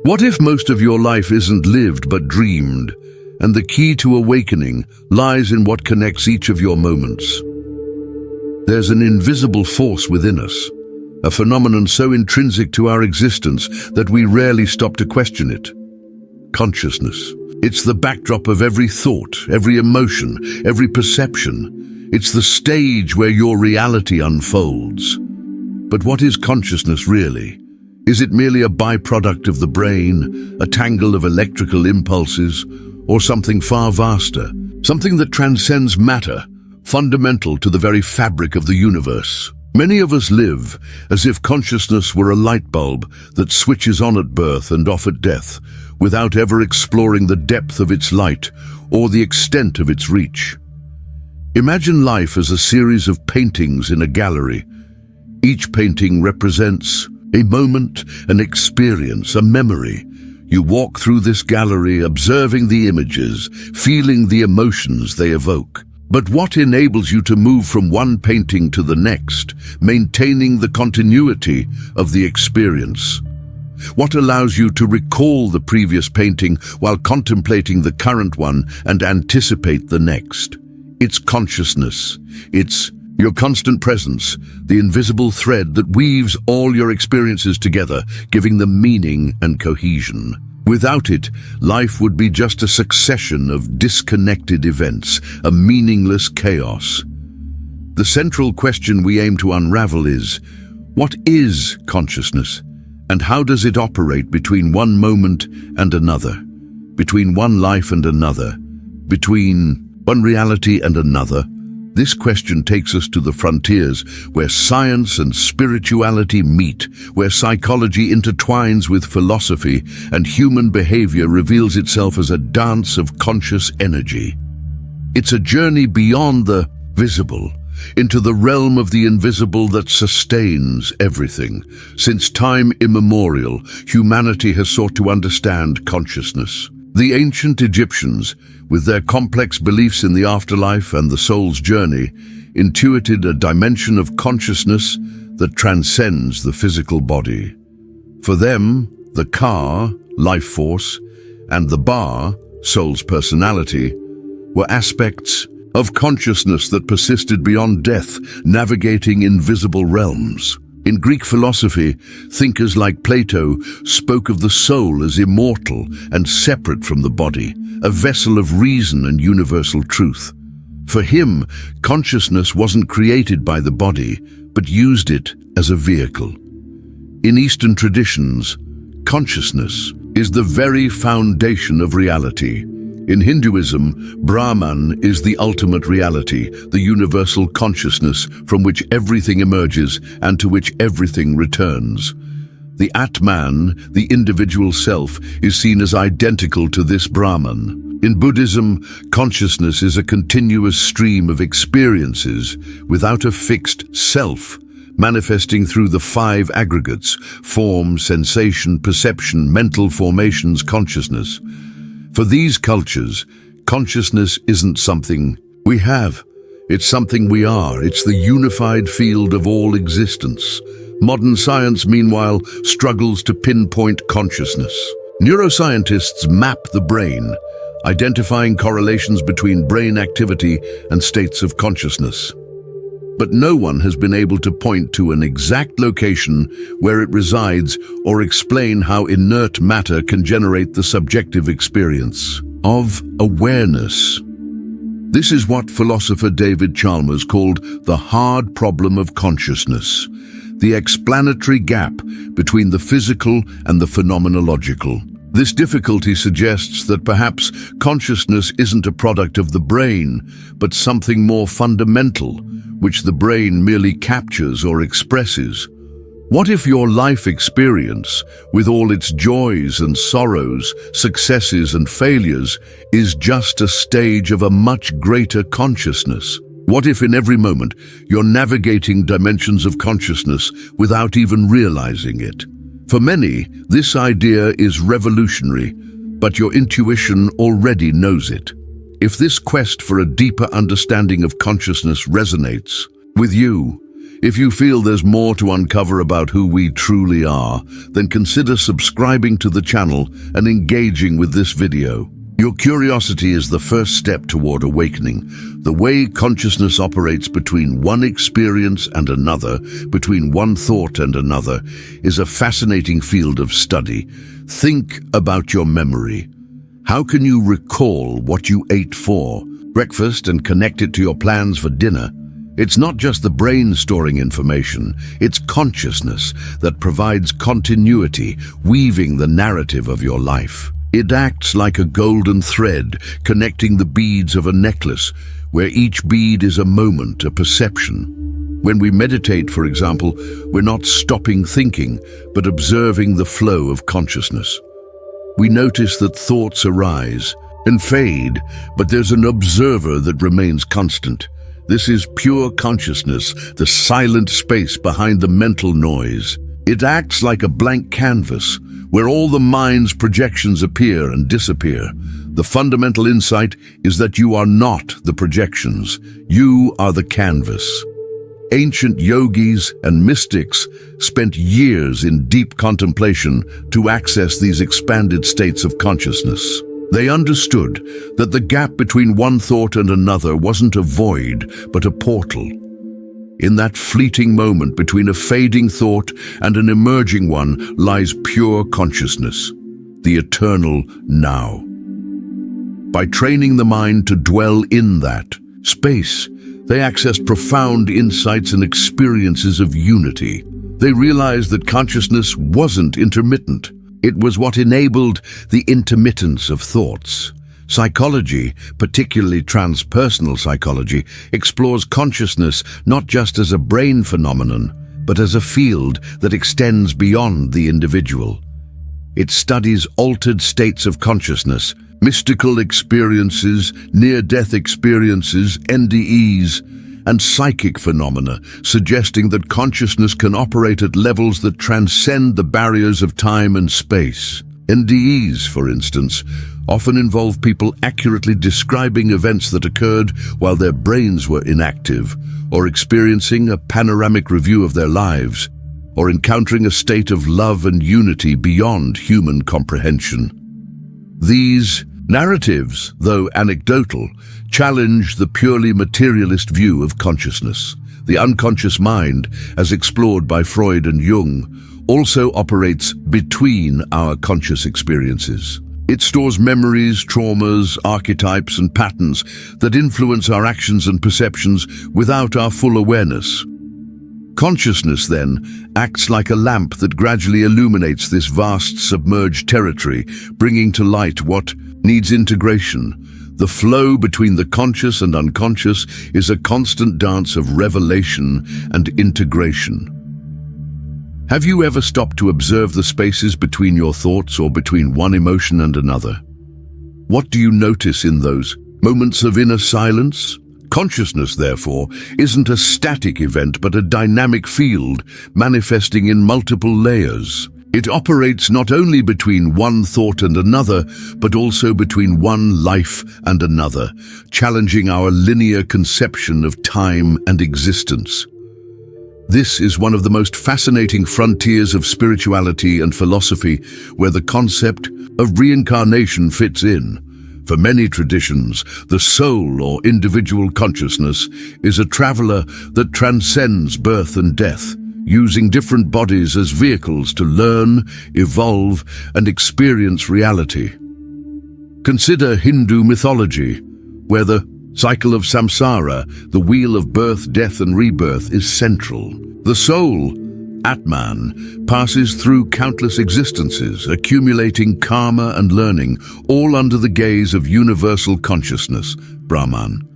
What if most of your life isn't lived but dreamed, and the key to awakening lies in what connects each of your moments? There's an invisible force within us, a phenomenon so intrinsic to our existence that we rarely stop to question it. Consciousness. It's the backdrop of every thought, every emotion, every perception. It's the stage where your reality unfolds. But what is consciousness really? Is it merely a byproduct of the brain, a tangle of electrical impulses, or something far vaster, something that transcends matter, fundamental to the very fabric of the universe? Many of us live as if consciousness were a light bulb that switches on at birth and off at death, without ever exploring the depth of its light or the extent of its reach. Imagine life as a series of paintings in a gallery. Each painting represents a moment, an experience, a memory. You walk through this gallery, observing the images, feeling the emotions they evoke. But what enables you to move from one painting to the next, maintaining the continuity of the experience? What allows you to recall the previous painting while contemplating the current one and anticipate the next? It's consciousness. It's your constant presence, the invisible thread that weaves all your experiences together, giving them meaning and cohesion. Without it, life would be just a succession of disconnected events, a meaningless chaos. The central question we aim to unravel is, what is consciousness, and how does it operate between one moment and another, between one life and another, between one reality and another? This question takes us to the frontiers where science and spirituality meet, where psychology intertwines with philosophy and human behavior reveals itself as a dance of conscious energy. It's a journey beyond the visible, into the realm of the invisible that sustains everything. Since time immemorial, humanity has sought to understand consciousness. The ancient Egyptians, with their complex beliefs in the afterlife and the soul's journey, intuited a dimension of consciousness that transcends the physical body. For them, the Ka, life force, and the Ba, soul's personality, were aspects of consciousness that persisted beyond death, navigating invisible realms. In Greek philosophy, thinkers like Plato spoke of the soul as immortal and separate from the body, a vessel of reason and universal truth. For him, consciousness wasn't created by the body, but used it as a vehicle. In Eastern traditions, consciousness is the very foundation of reality. In Hinduism, Brahman is the ultimate reality, the universal consciousness from which everything emerges and to which everything returns. The Atman, the individual self, is seen as identical to this Brahman. In Buddhism, consciousness is a continuous stream of experiences without a fixed self, manifesting through the 5 aggregates: form, sensation, perception, mental formations, consciousness. For these cultures, consciousness isn't something we have. It's something we are. It's the unified field of all existence. Modern science, meanwhile, struggles to pinpoint consciousness. Neuroscientists map the brain, identifying correlations between brain activity and states of consciousness. But no one has been able to point to an exact location where it resides or explain how inert matter can generate the subjective experience of awareness. This is what philosopher David Chalmers called the hard problem of consciousness, the explanatory gap between the physical and the phenomenological. This difficulty suggests that perhaps consciousness isn't a product of the brain, but something more fundamental, which the brain merely captures or expresses. What if your life experience, with all its joys and sorrows, successes and failures, is just a stage of a much greater consciousness? What if in every moment you're navigating dimensions of consciousness without even realizing it? For many, this idea is revolutionary, but your intuition already knows it. If this quest for a deeper understanding of consciousness resonates with you, If you feel there's more to uncover about who we truly are, then consider subscribing to the channel and engaging with this video. Your curiosity is the first step toward awakening. The way consciousness operates between one experience and another, between one thought and another, is a fascinating field of study. Think about your memory. How can you recall what you ate for breakfast and connect it to your plans for dinner? It's not just the brain storing information, it's consciousness that provides continuity, weaving the narrative of your life. It acts like a golden thread connecting the beads of a necklace, where each bead is a moment, a perception. When we meditate, for example, we're not stopping thinking, but observing the flow of consciousness. We notice that thoughts arise and fade, but there's an observer that remains constant. This is pure consciousness, the silent space behind the mental noise. It acts like a blank canvas, where all the mind's projections appear and disappear. The fundamental insight is that you are not the projections, you are the canvas. Ancient yogis and mystics spent years in deep contemplation to access these expanded states of consciousness. They understood that the gap between one thought and another wasn't a void, but a portal. In that fleeting moment between a fading thought and an emerging one lies pure consciousness, the eternal now. By training the mind to dwell in that space, they accessed profound insights and experiences of unity. They realized that consciousness wasn't intermittent. It was what enabled the intermittence of thoughts. Psychology, particularly transpersonal psychology, explores consciousness not just as a brain phenomenon, but as a field that extends beyond the individual. It studies altered states of consciousness, mystical experiences, near-death experiences, NDEs, and psychic phenomena, suggesting that consciousness can operate at levels that transcend the barriers of time and space. NDEs, for instance, often involve people accurately describing events that occurred while their brains were inactive, or experiencing a panoramic review of their lives, or encountering a state of love and unity beyond human comprehension. These narratives, though anecdotal, challenge the purely materialist view of consciousness. The unconscious mind, as explored by Freud and Jung, also operates between our conscious experiences. It stores memories, traumas, archetypes, and patterns that influence our actions and perceptions without our full awareness. Consciousness, then, acts like a lamp that gradually illuminates this vast submerged territory, bringing to light what needs integration. The flow between the conscious and unconscious is a constant dance of revelation and integration. Have you ever stopped to observe the spaces between your thoughts or between one emotion and another? What do you notice in those moments of inner silence? Consciousness, therefore, isn't a static event but a dynamic field manifesting in multiple layers. It operates not only between one thought and another, but also between one life and another, challenging our linear conception of time and existence. This is one of the most fascinating frontiers of spirituality and philosophy, where the concept of reincarnation fits in. For many traditions, the soul or individual consciousness is a traveler that transcends birth and death, using different bodies as vehicles to learn, evolve, and experience reality. Consider Hindu mythology, where the cycle of samsara, the wheel of birth, death, and rebirth, is central. The soul, Atman, passes through countless existences, accumulating karma and learning, all under the gaze of universal consciousness, Brahman.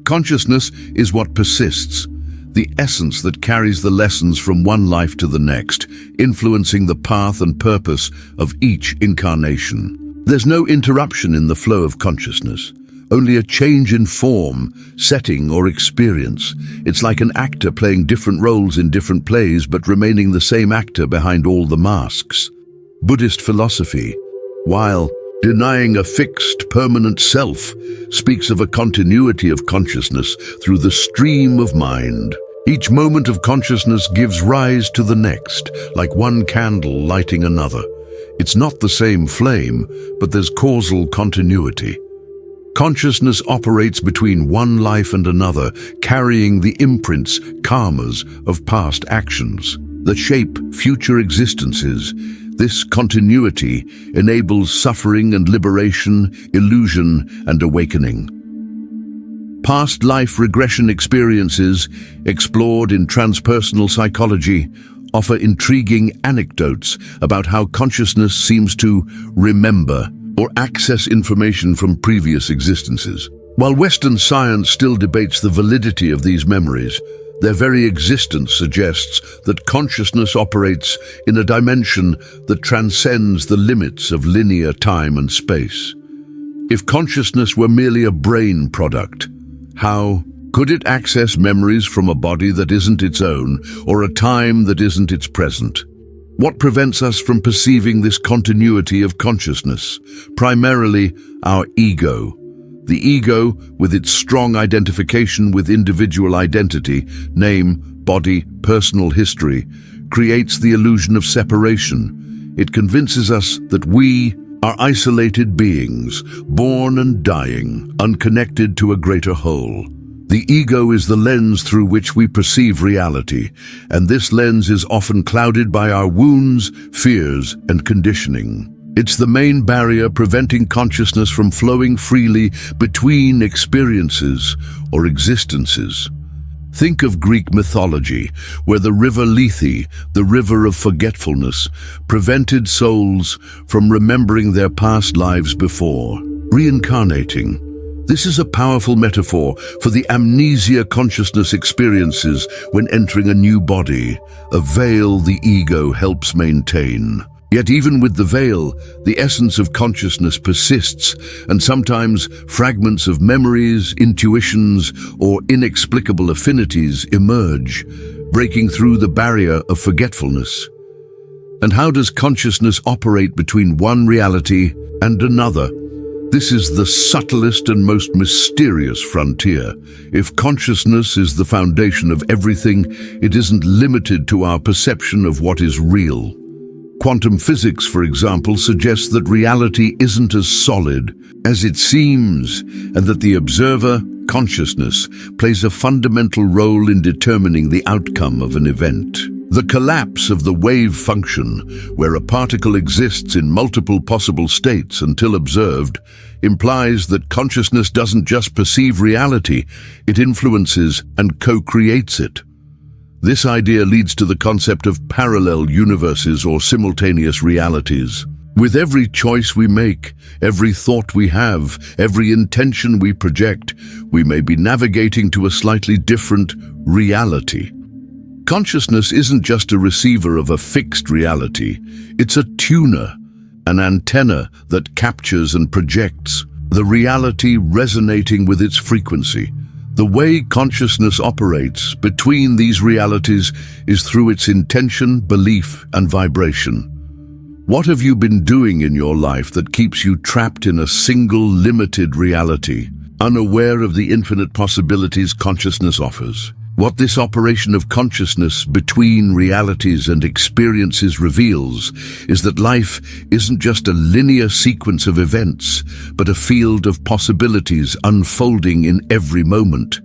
Consciousness is what persists, the essence that carries the lessons from one life to the next, influencing the path and purpose of each incarnation. There's no interruption in the flow of consciousness, only a change in form, setting, or experience. It's like an actor playing different roles in different plays but remaining the same actor behind all the masks. Buddhist philosophy, while denying a fixed, permanent self, speaks of a continuity of consciousness through the stream of mind. Each moment of consciousness gives rise to the next, like one candle lighting another. It's not the same flame, but there's causal continuity. Consciousness operates between one life and another, carrying the imprints, karmas, of past actions that shape future existences. This continuity enables suffering and liberation, illusion and awakening. Past life regression experiences, explored in transpersonal psychology, offer intriguing anecdotes about how consciousness seems to remember or access information from previous existences. While Western science still debates the validity of these memories, their very existence suggests that consciousness operates in a dimension that transcends the limits of linear time and space. If consciousness were merely a brain product, how could it access memories from a body that isn't its own, or a time that isn't its present? What prevents us from perceiving this continuity of consciousness? Primarily, our ego. The ego, with its strong identification with individual identity, name, body, personal history, creates the illusion of separation. It convinces us that we are isolated beings, born and dying, unconnected to a greater whole. The ego is the lens through which we perceive reality, and this lens is often clouded by our wounds, fears, and conditioning. It's the main barrier preventing consciousness from flowing freely between experiences or existences. Think of Greek mythology, where the river Lethe, the river of forgetfulness, prevented souls from remembering their past lives before. Reincarnating. This is a powerful metaphor for the amnesia consciousness experiences when entering a new body, a veil the ego helps maintain. Yet even with the veil, the essence of consciousness persists, and sometimes fragments of memories, intuitions, or inexplicable affinities emerge, breaking through the barrier of forgetfulness. And how does consciousness operate between one reality and another? This is the subtlest and most mysterious frontier. If consciousness is the foundation of everything, it isn't limited to our perception of what is real. Quantum physics, for example, suggests that reality isn't as solid as it seems, and that the observer, consciousness, plays a fundamental role in determining the outcome of an event. The collapse of the wave function, where a particle exists in multiple possible states until observed, implies that consciousness doesn't just perceive reality, it influences and co-creates it. This idea leads to the concept of parallel universes or simultaneous realities. With every choice we make, every thought we have, every intention we project, we may be navigating to a slightly different reality. Consciousness isn't just a receiver of a fixed reality, it's a tuner, an antenna that captures and projects the reality resonating with its frequency. The way consciousness operates between these realities is through its intention, belief, and vibration. What have you been doing in your life that keeps you trapped in a single limited reality, unaware of the infinite possibilities consciousness offers? What this operation of consciousness between realities and experiences reveals is that life isn't just a linear sequence of events, but a field of possibilities unfolding in every moment.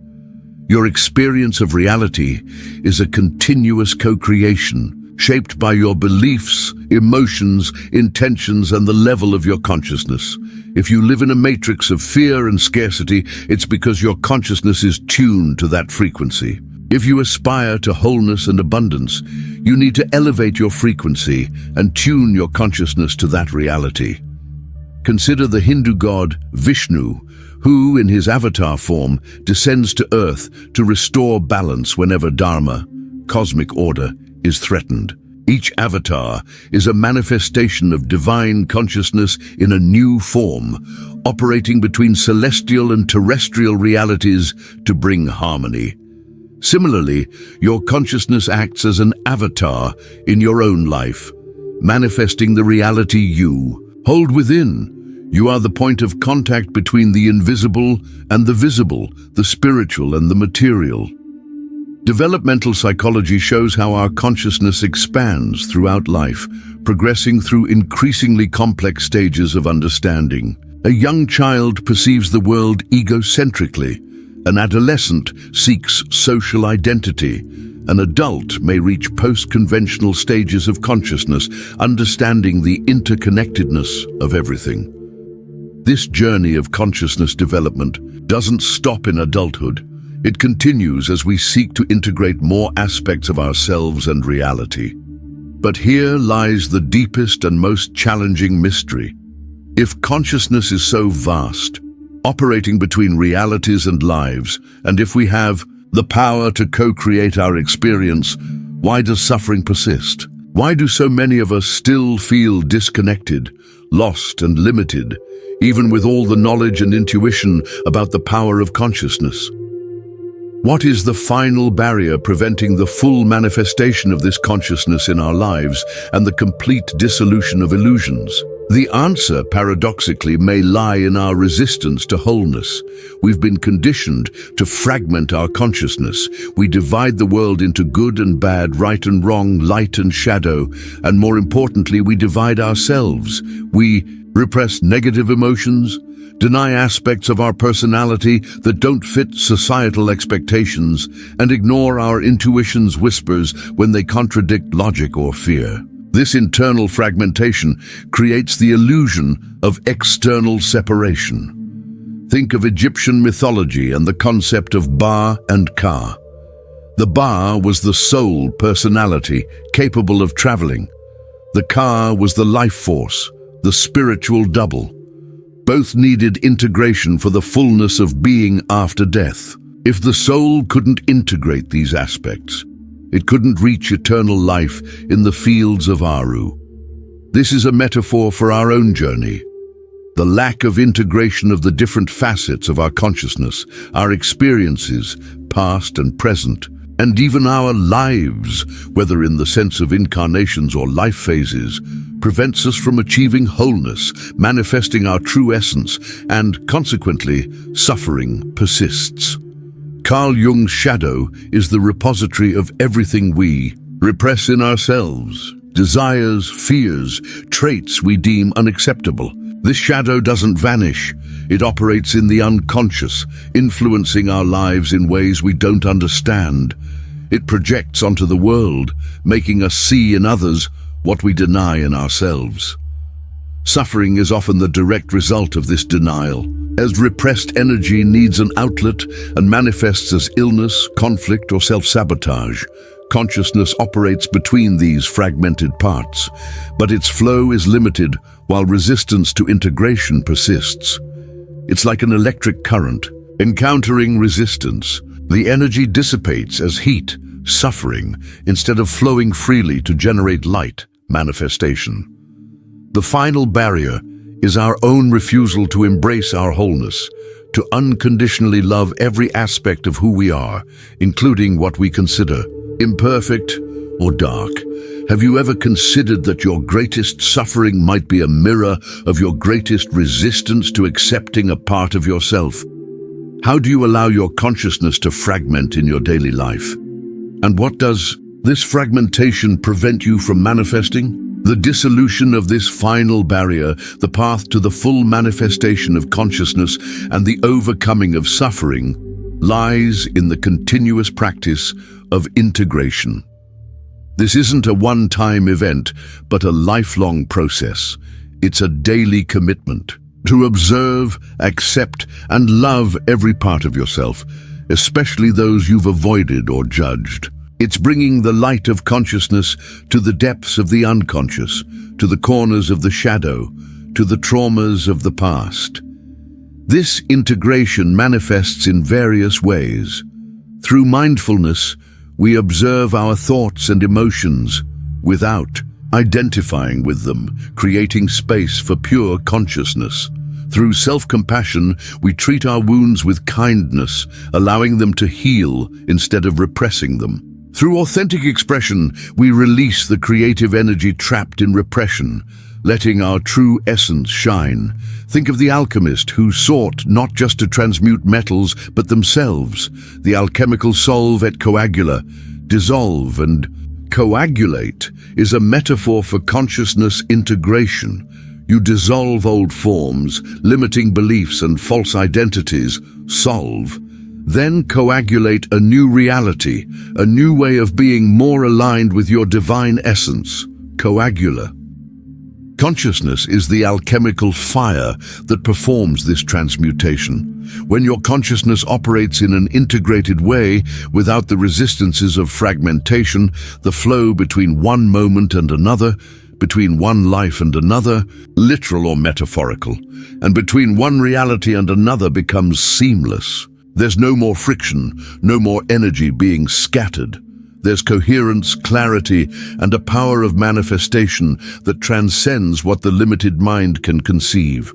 Your experience of reality is a continuous co-creation, shaped by your beliefs, emotions, intentions, and the level of your consciousness. If you live in a matrix of fear and scarcity, it's because your consciousness is tuned to that frequency. If you aspire to wholeness and abundance, you need to elevate your frequency and tune your consciousness to that reality. Consider the Hindu god Vishnu, who, in his avatar form, descends to earth to restore balance whenever dharma, cosmic order, is threatened. Each avatar is a manifestation of divine consciousness in a new form, operating between celestial and terrestrial realities to bring harmony. Similarly, your consciousness acts as an avatar in your own life, manifesting the reality you hold within. You are the point of contact between the invisible and the visible, the spiritual and the material. Developmental psychology shows how our consciousness expands throughout life, progressing through increasingly complex stages of understanding. A young child perceives the world egocentrically. An adolescent seeks social identity. An adult may reach post-conventional stages of consciousness, understanding the interconnectedness of everything. This journey of consciousness development doesn't stop in adulthood. It continues as we seek to integrate more aspects of ourselves and reality. But here lies the deepest and most challenging mystery. If consciousness is so vast, operating between realities and lives, and if we have the power to co-create our experience, why does suffering persist? Why do so many of us still feel disconnected, lost and limited, even with all the knowledge and intuition about the power of consciousness? What is the final barrier preventing the full manifestation of this consciousness in our lives and the complete dissolution of illusions? The answer, paradoxically, may lie in our resistance to wholeness. We've been conditioned to fragment our consciousness. We divide the world into good and bad, right and wrong, light and shadow, and more importantly, we divide ourselves. We repress negative emotions, deny aspects of our personality that don't fit societal expectations, and ignore our intuition's whispers when they contradict logic or fear. This internal fragmentation creates the illusion of external separation. Think of Egyptian mythology and the concept of Ba and Ka. The Ba was the soul personality capable of traveling. The Ka was the life force, the spiritual double. Both needed integration for the fullness of being after death. If the soul couldn't integrate these aspects, it couldn't reach eternal life in the fields of Aru. This is a metaphor for our own journey. The lack of integration of the different facets of our consciousness, our experiences, past and present, and even our lives, whether in the sense of incarnations or life phases, prevents us from achieving wholeness, manifesting our true essence, and consequently, suffering persists. Carl Jung's shadow is the repository of everything we repress in ourselves, desires, fears, traits we deem unacceptable. This shadow doesn't vanish. It operates in the unconscious, influencing our lives in ways we don't understand. It projects onto the world, making us see in others what we deny in ourselves. Suffering is often the direct result of this denial, as repressed energy needs an outlet and manifests as illness, conflict, or self-sabotage. Consciousness operates between these fragmented parts, but its flow is limited while resistance to integration persists. It's like an electric current. Encountering resistance, the energy dissipates as heat, suffering, instead of flowing freely to generate light, manifestation. The final barrier is our own refusal to embrace our wholeness, to unconditionally love every aspect of who we are, including what we consider imperfect or dark. Have you ever considered that your greatest suffering might be a mirror of your greatest resistance to accepting a part of yourself? How do you allow your consciousness to fragment in your daily life? And what does this fragmentation prevent you from manifesting? The dissolution of this final barrier, the path to the full manifestation of consciousness and the overcoming of suffering, lies in the continuous practice of integration. This isn't a one-time event, but a lifelong process. It's a daily commitment to observe, accept, and love every part of yourself, especially those you've avoided or judged. It's bringing the light of consciousness to the depths of the unconscious, to the corners of the shadow, to the traumas of the past. This integration manifests in various ways. Through mindfulness, we observe our thoughts and emotions without identifying with them, creating space for pure consciousness. Through self-compassion, we treat our wounds with kindness, allowing them to heal instead of repressing them. Through authentic expression, we release the creative energy trapped in repression, letting our true essence shine. Think of the alchemist who sought not just to transmute metals, but themselves. The alchemical solve et coagula, dissolve and coagulate, is a metaphor for consciousness integration. You dissolve old forms, limiting beliefs and false identities, solve. Then coagulate a new reality, a new way of being more aligned with your divine essence, coagula. Consciousness is the alchemical fire that performs this transmutation. When your consciousness operates in an integrated way, without the resistances of fragmentation, the flow between one moment and another, between one life and another, literal or metaphorical, and between one reality and another becomes seamless. There's no more friction, no more energy being scattered. There's coherence, clarity, and a power of manifestation that transcends what the limited mind can conceive.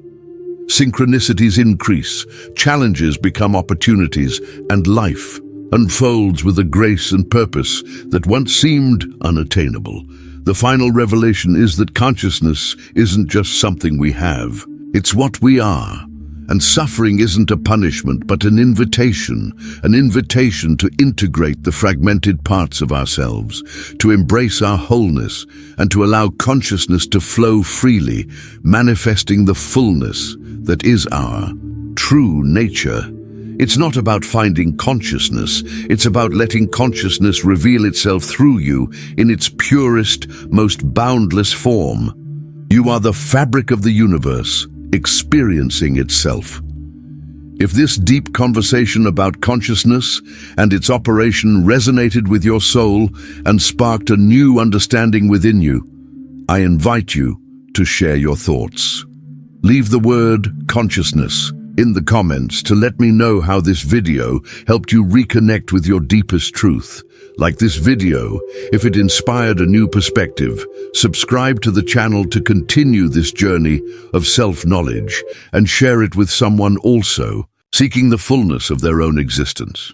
Synchronicities increase, challenges become opportunities, and life unfolds with a grace and purpose that once seemed unattainable. The final revelation is that consciousness isn't just something we have, it's what we are. And suffering isn't a punishment, but an invitation to integrate the fragmented parts of ourselves, to embrace our wholeness, and to allow consciousness to flow freely, manifesting the fullness that is our true nature. It's not about finding consciousness, it's about letting consciousness reveal itself through you in its purest, most boundless form. You are the fabric of the universe, experiencing itself. If this deep conversation about consciousness and its operation resonated with your soul and sparked a new understanding within you, I invite you to share your thoughts. Leave the word consciousness in the comments to let me know how this video helped you reconnect with your deepest truth. Like this video, if it inspired a new perspective, subscribe to the channel to continue this journey of self-knowledge and share it with someone also seeking the fullness of their own existence.